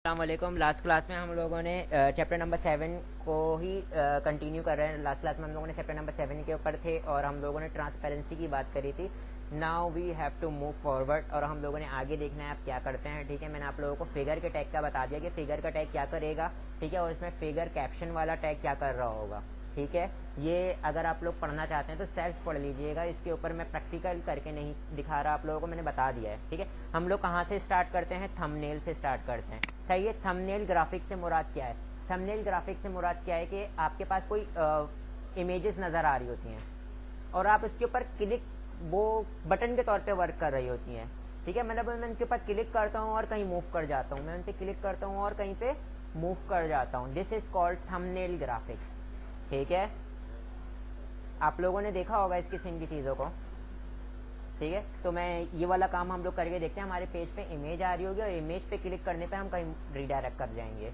अस्सलामुअलैकुम। Last class में हम लोगों ने चैप्टर नंबर 7 को ही कंटिन्यू कर रहे हैं। लास्ट क्लास में हम लोगों ने चैप्टर नंबर 7 के ऊपर थे और हम लोगों ने ट्रांसपेरेंसी की बात करी थी। Now we have to move forward और हम लोगों ने आगे देखना है आप क्या करते हैं। ठीक है, मैंने आप लोगों को फिगर के टैग का बता दिया कि फिगर का टैग क्या करेगा। ठीक है, और इसमें फिगर कैप्शन वाला टैग क्या कर रहा होगा। ठीक है, ये अगर आप लोग पढ़ना चाहते हैं तो सेल्फ पढ़ लीजिएगा, इसके ऊपर मैं प्रैक्टिकल करके नहीं दिखा रहा, आप लोगों को मैंने बता दिया है। ठीक है, हम लोग कहाँ से स्टार्ट करते हैं? थंबनेल से स्टार्ट करते हैं। सही है, थंबनेल ग्राफिक से मुराद क्या है? थंबनेल ग्राफिक से मुराद क्या है कि आपके पास कोई इमेजेस नज़र आ रही होती हैं और आप उसके ऊपर क्लिक, वो बटन के तौर पे वर्क कर रही होती हैं। ठीक है, मतलब मैं उनके ऊपर क्लिक करता हूँ और कहीं मूव कर जाता हूँ, मैं उन पर क्लिक करता हूँ और कहीं पे मूव कर जाता हूँ। This is called thumbnail graphic. ठीक है, आप लोगों ने देखा होगा इस किस्म की चीज़ों को। ठीक है, तो मैं ये वाला काम हम लोग करके देखते हैं। हमारे पेज पे इमेज आ रही होगी और इमेज पे क्लिक करने पे हम कहीं रीडायरेक्ट कर जाएंगे।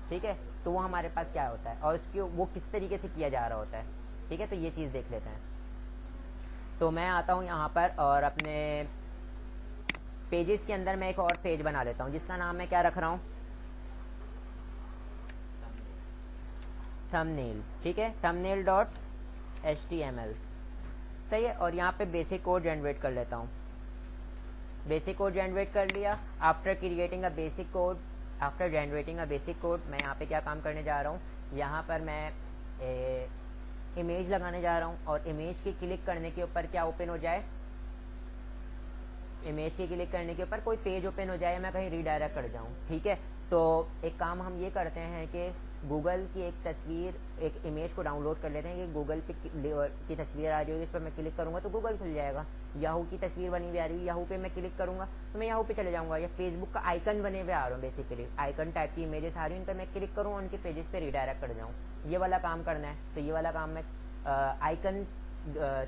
ठीक है, तो वो हमारे पास क्या होता है और उसकी वो किस तरीके से किया जा रहा होता है। ठीक है, तो ये चीज़ देख लेते हैं। तो मैं आता हूँ यहाँ पर और अपने पेजेस के अंदर मैं एक और पेज बना लेता हूँ जिसका नाम मैं क्या रख रहा हूँ? थंबनेल। ठीक है, थंबनेल डॉट HTML। सही है, और यहाँ पे बेसिक कोड जनरेट कर लेता हूँ। बेसिक कोड जनरेट कर लिया। After creating a basic code, after generating a basic code, मैं यहाँ पे क्या काम करने जा रहा हूँ? यहाँ पर मैं इमेज लगाने जा रहा हूँ और इमेज की क्लिक करने के ऊपर क्या ओपन हो जाए? इमेज की क्लिक करने के ऊपर कोई पेज ओपन हो जाए, मैं कहीं रीडायरेक्ट कर जाऊँ। ठीक है, तो एक काम हम ये करते हैं कि गूगल की एक तस्वीर, एक इमेज को डाउनलोड कर लेते हैं कि गूगल पे की तस्वीर आ रही होगी, इस पर मैं क्लिक करूँगा तो गूगल खुल जाएगा। याहू की तस्वीर बनी हुई आ रही है, याहू पे मैं क्लिक करूँगा तो मैं याहू पे चले जाऊँगा। या फेसबुक का आइकन बने हुए आ रहा हूँ, बेसिकली आइकन टाइप की इमेजेस आ रही हैं, उन पर मैं क्लिक करूँ उनके पेजेस पे रीडायरेक्ट कर जाऊँ। ये वाला काम करना है। तो ये वाला काम मैं आइकन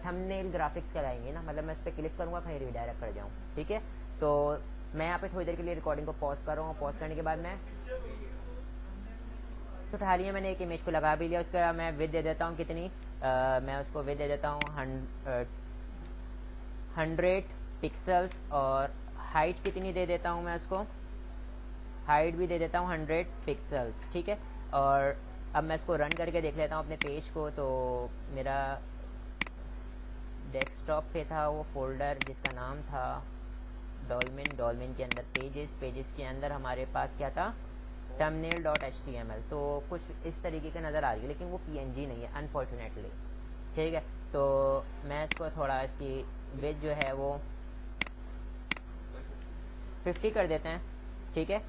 थंबनेल ग्राफिक्स कराएंगे ना, मतलब मैं इस पर क्लिक करूँगा कहीं रीडायरेक्ट कर जाऊँ। ठीक है, तो मैं यहाँ पे थोड़ी देर के लिए रिकॉर्डिंग को पॉज कर रहा हूँ। पॉज करने के बाद मैं उठा लिया, मैंने एक इमेज को लगा भी लिया। उसका मैं विड्थ दे देता हूँ कितनी, मैं उसको विड्थ दे देता हूँ 100 पिक्सल्स और हाइट कितनी दे देता हूँ मैं उसको? हाइट भी दे देता हूँ 100 पिक्सल्स। ठीक है, और अब मैं इसको रन करके देख लेता हूँ अपने पेज को। तो मेरा डेस्कटॉप पे था वो फोल्डर जिसका नाम था डॉल्मिन। डॉल्मिन के अंदर पेजेस के अंदर हमारे पास क्या था? thumbnail.html। तो कुछ इस तरीके का नज़र आ रही है, लेकिन वो PNG नहीं है अनफॉर्चुनेटली। ठीक है, तो मैं इसको थोड़ा, इसकी विड्थ जो है वो 50 कर देते हैं। ठीक है,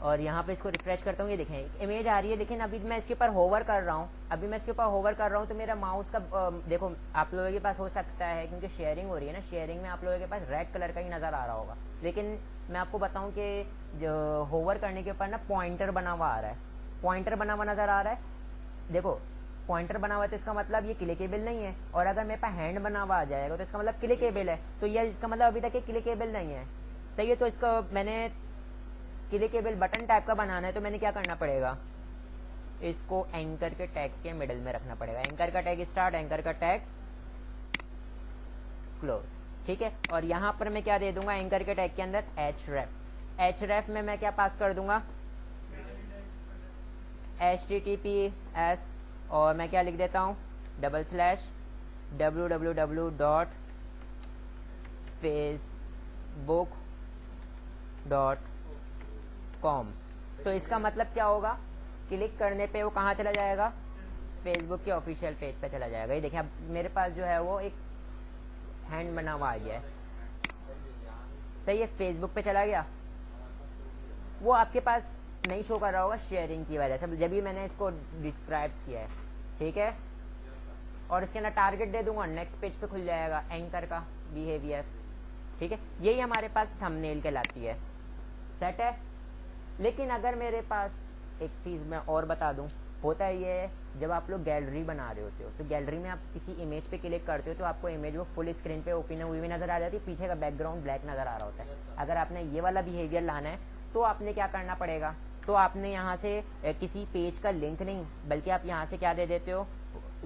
और यहाँ पे इसको रिफ्रेश करता हूँ, ये देखें इमेज आ रही है, लेकिन अभी मैं इसके ऊपर होवर कर रहा हूँ। अभी मैं इसके ऊपर होवर कर रहा हूँ तो मेरा माउस का देखो, आप लोगों के पास हो सकता है क्योंकि शेयरिंग हो रही है ना, शेयरिंग में आप लोगों के पास रेड कलर का ही नज़र आ रहा होगा, लेकिन मैं आपको बताऊँ कि जो होवर करने के ऊपर ना पॉइंटर बना हुआ आ रहा है, पॉइंटर बना हुआ नज़र आ रहा है। देखो पॉइंटर बना हुआ है तो इसका मतलब ये क्लिकेबल नहीं है, और अगर मेरे पास हैंड बना हुआ आ जाएगा तो इसका मतलब क्लिकेबल है। तो ये इसका मतलब अभी तक ये क्लिकेबल नहीं है। सही है, तो इसको मैंने क्लिकेबल बटन टाइप का बनाना है तो मैंने क्या करना पड़ेगा? इसको एंकर के टैग के मिडिल में रखना पड़ेगा। एंकर का टैग स्टार्ट, एंकर का टैग क्लोज। ठीक है, और यहाँ पर मैं क्या दे दूंगा? एंकर के टैग के अंदर href में मैं क्या पास कर दूंगा? https, और मैं क्या लिख देता हूँ? www.facebook.com। तो इसका मतलब क्या होगा? क्लिक करने पे वो कहाँ चला जाएगा? फेसबुक के ऑफिशियल पेज पे चला जाएगा। ये देखिए अब मेरे पास जो है वो एक हैंड बना हुआ आ गया है। सही है, फेसबुक पे चला गया। वो आपके पास नहीं शो कर रहा होगा शेयरिंग की वजह से, जब भी मैंने इसको डिस्क्राइब किया है। ठीक है, और इसके अंदर टारगेट दे दूंगा, नेक्स्ट पेज पे खुल जाएगा एंकर का बिहेवियर। ठीक है, यही हमारे पास थंबनेल कहलाती है। सेट है, लेकिन अगर मेरे पास एक चीज़ मैं और बता दूं, होता है ये जब आप लोग गैलरी बना रहे होते हो तो गैलरी में आप किसी इमेज पे क्लिक करते हो तो आपको इमेज वो फुल स्क्रीन पे ओपन हुई हुई नज़र आ जाती है, पीछे का बैकग्राउंड ब्लैक नज़र आ रहा होता है। अगर आपने ये वाला बिहेवियर लाना है तो आपने क्या करना पड़ेगा? तो आपने यहाँ से किसी पेज का लिंक नहीं, बल्कि आप यहाँ से क्या दे देते हो?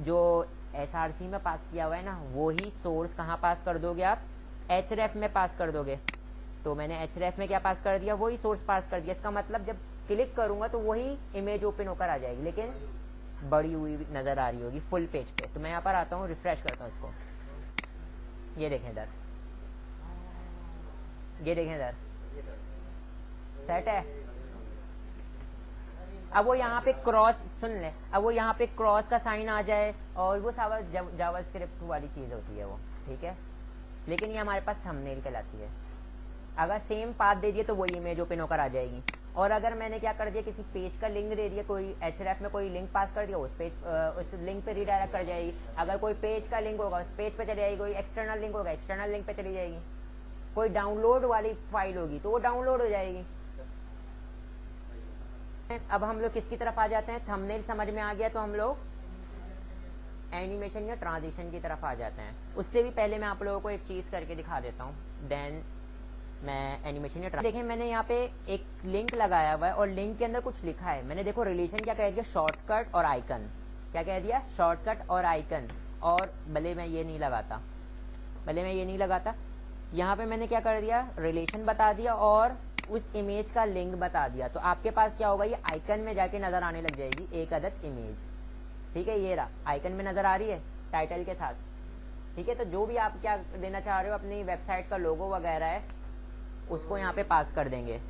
जो SRC में पास किया हुआ है ना, वो ही सोर्स कहाँ पास कर दोगे आप? href में पास कर दोगे। तो मैंने href में क्या पास कर दिया, वही सोर्स पास कर दिया। इसका मतलब जब क्लिक करूंगा तो वही इमेज ओपन होकर आ जाएगी, लेकिन बड़ी हुई नजर आ रही होगी फुल पेज पे। तो मैं यहाँ पर आता हूँ, रिफ्रेश करता हूँ इसको, ये देखें इधर, ये देखें इधर सेट है। अब वो यहाँ पे क्रॉस, सुन ले, अब वो यहाँ पे क्रॉस का साइन आ जाए और वो सारा जावास्क्रिप्ट वाली चीज होती है वो, ठीक है। लेकिन ये हमारे पास थंबनेल कहलाती है। अगर सेम पाथ दे दिए तो वही इमेज ओपन होकर आ जाएगी। और अगर मैंने क्या कर दिया, किसी पेज का लिंक दे दिया, कोई href में कोई लिंक पास कर दिया, उस पेज उस लिंक पे रिडायरेक्ट कर जाएगी। अगर कोई पेज का लिंक होगा उस पेज पे चली जाएगी, कोई एक्सटर्नल लिंक होगा एक्सटर्नल लिंक पे चली जाएगी, कोई डाउनलोड वाली फाइल होगी तो वो डाउनलोड हो जाएगी। अब हम लोग किसकी तरफ आ जाते हैं, थंबनेल समझ में आ गया तो हम लोग एनिमेशन या ट्रांजिशन की तरफ आ जाते हैं। उससे भी पहले मैं आप लोगों को एक चीज करके दिखा देता हूँ, देन मैं एनिमेशन या देखें, मैंने यहाँ पे एक लिंक लगाया हुआ है और लिंक के अंदर कुछ लिखा है। मैंने देखो रिलेशन क्या कह दिया, शॉर्टकट और आइकन। क्या कह दिया, शॉर्टकट और आइकन। और भले मैं ये नहीं लगाता, यहाँ पे मैंने क्या कर दिया, रिलेशन बता दिया और उस इमेज का लिंक बता दिया। तो आपके पास क्या होगा, ये आइकन में जाके नजर आने लग जाएगी एक अदद इमेज, ठीक है। ये रहा आइकन में नजर आ रही है टाइटल के साथ, ठीक है। तो जो भी आप क्या देना चाह रहे हो, अपनी वेबसाइट का लोगो वगैरह है उसको यहाँ पे पास कर देंगे।